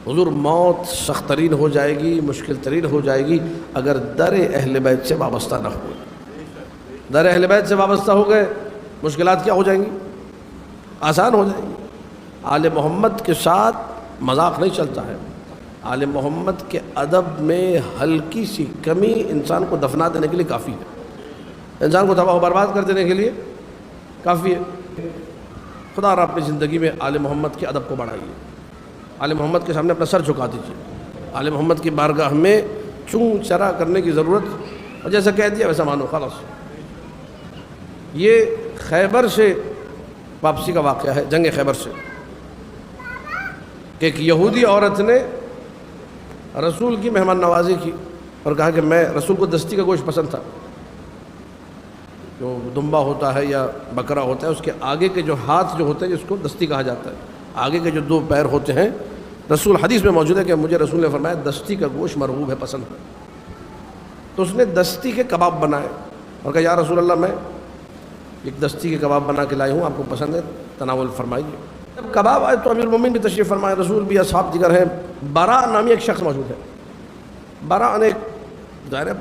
حضور موت سخت ترین ہو جائے گی، مشکل ترین ہو جائے گی اگر در اہل بیت سے وابستہ نہ ہو۔ در اہل بیت سے وابستہ ہو گئے، مشکلات کیا ہو جائیں گی؟ آسان ہو جائیں گی۔ آل محمد کے ساتھ مذاق نہیں چلتا ہے۔ آل محمد کے ادب میں ہلکی سی کمی انسان کو دفنا دینے کے لیے کافی ہے، انسان کو تباہ و برباد کر دینے کے لیے کافی ہے۔ خدا را اپنی زندگی میں آل محمد کے ادب کو بڑھائیے، آل محمد کے سامنے اپنا سر جھکا دیجیے۔ آل محمد کی بارگاہ میں چون چرا کرنے کی ضرورت، اور جیسا کہہ دیا ویسا مانو خلاص۔ یہ خیبر سے واپسی کا واقعہ ہے، جنگ خیبر سے، کہ ایک یہودی عورت نے رسول کی مہمان نوازی کی اور کہا کہ میں، رسول کو دستی کا گوشت پسند تھا، جو دمبا ہوتا ہے یا بکرا ہوتا ہے اس کے آگے کے جو ہاتھ جو ہوتے ہیں اس کو دستی کہا جاتا ہے، آگے کے جو دو پیر ہوتے ہیں، رسول حدیث میں موجود ہے کہ مجھے رسول نے فرمایا دستی کا گوشت مرغوب ہے، پسند ہے۔ تو اس نے دستی کے کباب بنائے اور کہا یا رسول اللہ میں ایک دستی کے کباب بنا کے لائی ہوں، آپ کو پسند ہے، تناول فرمائیے۔ جب کباب آئے تو امیر المومنین بھی تشریف فرمائے، رسول بھی، اصحاب دیگر ہیں، برا نامی ایک شخص موجود ہے۔ برا نے ظاہر ہے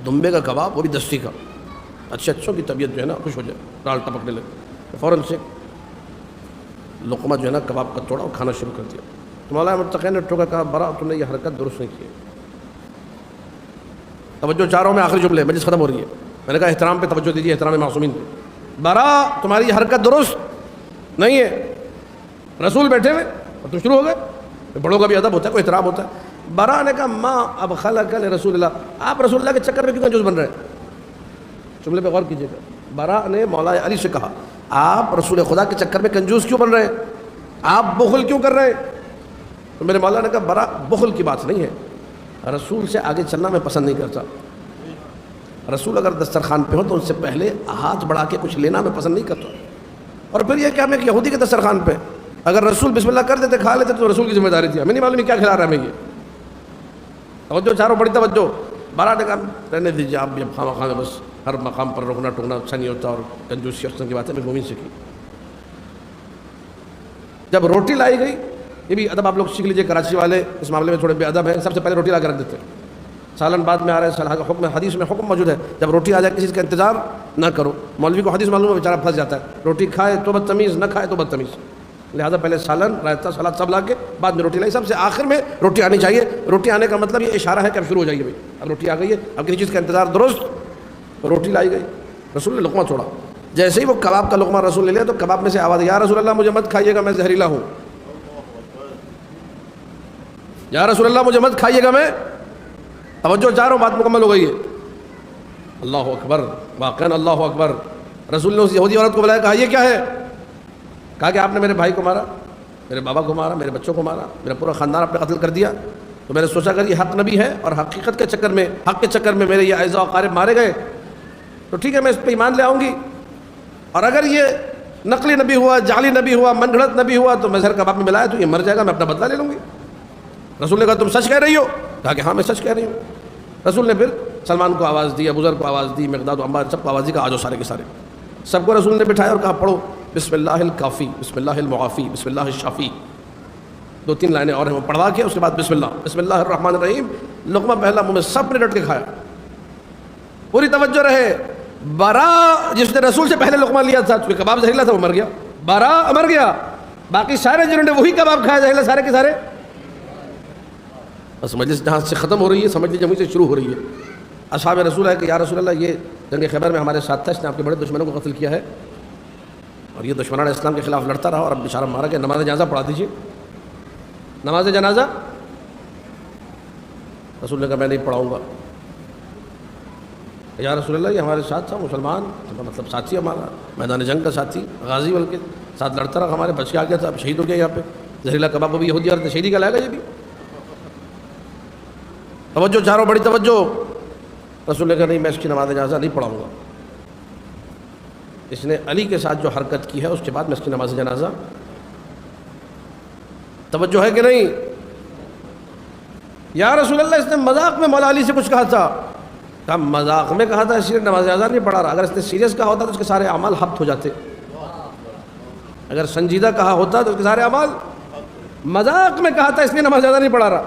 دمبے کا کباب، وہ بھی دستی کا، اچھوں کی طبیعت جو ہے نا خوش ہو جائے، رال ٹپکنے لگے، فوراً سے لقمہ جو ہے نا کباب کا توڑا اور کھانا شروع کر دیا۔ تو مولانا متقی نے ٹوکا، کہا برا تم نے یہ حرکت درست نہیں کی ہے۔ توجہ چاروں میں آخری جملے، مجلس ختم ہو رہی ہے، میں نے کہا احترام پہ توجہ دیجیے، احترام معصومین پہ۔ برا تمہاری یہ حرکت درست نہیں ہے، رسول بیٹھے ہوئے اور تم شروع ہو گئے، بڑوں کا بھی ادب ہوتا ہے، کوئی احترام ہوتا ہے۔ برا نے کہا ماں اب خلق رسول اللہ، آپ رسول اللہ کے چکر میں کیوں کنجوس بن رہے ہیں؟ جملے پہ غور کیجیے گا۔ برا نے مولا علی سے کہا آپ رسول خدا کے چکر میں کنجوس کیوں بن رہے ہیں، آپ بخل کیوں کر رہے ہیں؟ تو میرے مولا نے کہا برا بخل کی بات نہیں ہے، رسول سے آگے چلنا میں پسند نہیں کرتا، رسول اگر دسترخوان پہ ہو تو ان سے پہلے ہاتھ بڑھا کے کچھ لینا میں پسند نہیں کرتا۔ اور پھر یہ کہ ہم ایک یہودی کے دسترخوان پہ اگر رسول بسم اللہ کر دیتے کھا لیتے تو رسول کی ذمہ داری تھی، ہمیں نہیں معلوم کیا کھلا رہا ہے ہمیں یہ۔ توجہ چاروں بڑی توجہ۔ برا نے کہا رہنے دیجیے، آپ بھی اب خواہ مخواہ بس ہر مقام پر رکنا ٹکنا اچھا نہیں ہوتا، اور کنجوسی اور کی باتیں میں مومن سے کی۔ جب روٹی لائی گئی، یہ بھی ادب آپ لوگ سیکھ لیجیے، کراچی والے اس معاملے میں تھوڑے بے ادب ہیں، سب سے پہلے روٹی لا کے رکھ دیتے ہیں، سالن بعد میں آ رہا ہے، حکم حدیث میں حکم موجود ہے جب روٹی آ جائے کسی کا انتظار نہ کرو۔ مولوی کو حدیث معلوم ہے، بیچارہ پھنس جاتا ہے، روٹی کھائے تو بدتمیز، نہ کھائے تو بدتمیز، لہذا پہلے سالن، رائتا، سلاد سب لا کے بعد میں روٹی لائی، سب سے آخر میں روٹی آنی چاہیے۔ روٹی آنے کا مطلب یہ اشارہ ہے کہ اب شروع ہو جائیے بھائی، اب روٹی آ گئی ہے، اب کسی چیز کا انتظار درست۔ روٹی لائی گئی، رسول نے لقمہ چھوڑا، جیسے ہی وہ کباب کا لقمہ رسول نے لیا تو کباب میں سے آواز، یا رسول اللہ مجھے مت کھائیے گا میں زہریلا ہوں، یا رسول اللہ مجھے مت کھائیے گا میں۔ توجہ چاروں، بات مکمل ہو گئی ہے۔ اللہ اکبر، واقعاً اللہ اکبر۔ رسول نے اس یہودی عورت کو بلایا، کہا یہ کیا ہے؟ کہا کہ آپ نے میرے بھائی کو مارا، میرے بابا کو مارا، میرے بچوں کو مارا، میرا پورا خاندان آپ نے قتل کر دیا، تو میں نے سوچا اگر یہ حق نبی ہے اور حقیقت کے چکر میں، حق کے چکر میں میرے یہ اعزاء و اقارب مارے گئے تو ٹھیک ہے میں اس پہ ایمان لے آؤں گی، اور اگر یہ نقلی نبی ہوا، جعلی نبی ہوا، من گھڑت نبی ہوا تو میں زہر کباب میں ملایا تو یہ مر جائے گا، میں اپنا بدلہ لے لوں گی۔ رسول نے کہا تم سچ کہہ رہی ہو؟ کہا کہ ہاں میں سچ کہہ رہی ہوں۔ رسول نے پھر سلمان کو آواز دی، ابو ذر کو آواز دی، مقداد و عمار سب کو آواز دی، کہا آ جاؤ سارے کے سارے۔ سب کو رسول نے بٹھایا اور کہا پڑھو بسم اللہ الکافی، بسم اللہ المعافی، بسم اللہ الشافی، 2-3 لائنیں اور ہیں وہ پڑھوا کے اس کے بعد بسم اللہ الرحمن الرحیم، لقمہ پہلا منہ میں سب نے ڈٹ کے کھایا۔ پوری توجہ رہے، برا جس نے رسول سے پہلے لقمہ لیا تھا، چونکہ کباب زہریلا تھا وہ مر گیا، برا مر گیا، باقی سارے جنہوں نے وہی کباب کھایا زہریلا سارے کے سارے۔ بس مجلس جہاں سے ختم ہو رہی ہے سمجھ لیجیے وہیں سے شروع ہو رہی ہے۔ اصحاب رسول ہے کہ یا رسول اللہ یہ جنگ خیبر میں ہمارے ساتھ تھا، اس نے آپ کے بڑے دشمنوں کو قتل کیا ہے اور یہ دشمنان اسلام کے خلاف لڑتا رہا اور اب بیچارہ مارا گیا، نماز جنازہ پڑھا دیجیے۔ نماز جنازہ رسول نے کہا میں نہیں پڑھاؤں گا۔ یا رسول اللہ یہ ہمارے ساتھ تھا، مسلمان مطلب ساتھی ہمارا، میدان جنگ کا ساتھی، غازی بلکہ ساتھ لڑتا رہا، ہمارے بچ کے آ گیا تھا، اب شہید ہو گیا یہاں پہ، زہریلا کباب کو بھی یہودی اور شہیدی کا لائے گا یہ بھی۔ توجہ چاروں بڑی توجہ۔ رسول نے کہا نہیں میں اس کی نماز جنازہ نہیں پڑھاؤں گا، اس نے علی کے ساتھ جو حرکت کی ہے اس کے بعد میں اس کی نماز جنازہ۔ توجہ ہے کہ نہیں؟ یا رسول اللہ اس نے مذاق میں مولا علی سے کچھ کہا تھا، کہا مذاق میں کہا تھا اس لیے نماز جنازہ نہیں پڑھا رہا، اگر اس نے سیریس کہا ہوتا تو اس کے سارے اعمال ہبط ہو جاتے، اگر سنجیدہ کہا ہوتا تو اس کے سارے اعمال مذاق میں کہا تھا اس لیے نماز زیادہ نہیں پڑھا رہا.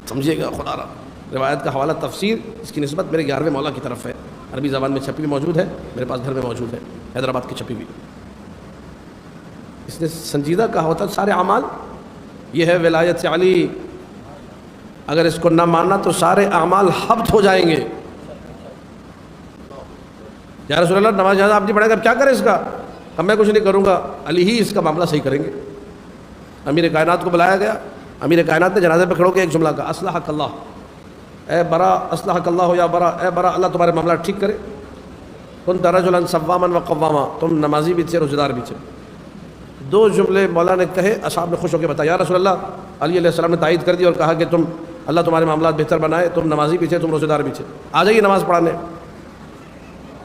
سمجھیے گا خدا رہا. روایت کا حوالہ تفسیر اس کی نسبت میرے 11ویں مولا کی طرف ہے. عربی زبان میں چھپی بھی موجود ہے, میرے پاس گھر میں موجود ہے, حیدرآباد کی چھپی ہوئی. اس نے سنجیدہ کہا ہوتا سارے اعمال یہ ہے ولایت سے علی, اگر اس کو نہ ماننا تو سارے اعمال حبط ہو جائیں گے. یا رسول اللہ نماز جنازہ آپ نہیں پڑھیں گے, اب کیا کریں اس کا؟ اب میں کچھ نہیں کروں گا, علی ہی اس کا معاملہ صحیح کریں گے. امیر کائنات کو بلایا گیا, امیر کائنات نے جنازے پہ کھڑو کے ایک جملہ کہا, اصلحک اللہ, اے برا اصلحک اللہ یا برا, اے برا اللہ تمہارے معاملہ ٹھیک کرے. کنت رجلا صواما وقواما, تم نمازی بھی تھے, روزہ دار بھی تھے. دو جملے مولا نے کہے, اصحاب نے خوش ہو کے بتایا, یا رسول اللہ, علی علیہ السلام نے تائید کر دی اور کہا کہ تم اللہ تمہارے معاملات بہتر بنائے, تم نمازی بھی تھے, تم روزہ دار بھی تھے, آ جائیے نماز پڑھانے.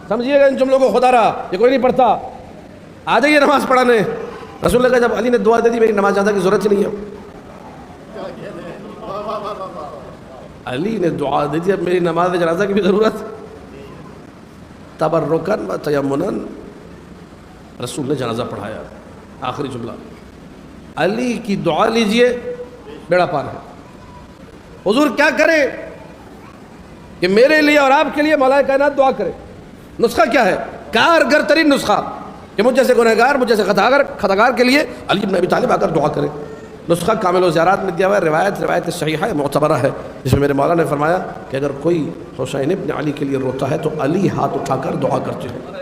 سمجھیے گا ان جملوں کو خدا رہا, یہ کوئی نہیں پڑھتا, آ جائیے نماز پڑھانے. رسول اللہ کا جب علی نے دعا دے دی, میری نماز جنازہ کی ضرورت ہی نہیں ہے. علی نے دعا دے دی, اب میری نماز جنازہ کی بھی ضرورت. تبرکن و تیمنن رسول نے جنازہ پڑھایا. آخری جملہ, علی کی دعا لیجئے, بیڑا پار ہے. حضور کیا کرے کہ میرے لیے اور آپ کے لیے مولا کائنات دعا کرے؟ نسخہ کیا ہے؟ کارگر ترین نسخہ کہ مجھ جیسے گنہگار, مجھ جیسے خطاکار کے لیے علی بن ابی طالب آ کر دعا کرے. نسخہ کامل و زیارات میں دیا ہوا ہے. روایت صحیحہ ہے, معتبرہ ہے, جس میں میرے مولا نے فرمایا کہ اگر کوئی حسین ابن علی کے لیے روتا ہے تو علی ہاتھ اٹھا کر دعا کرتے ہیں.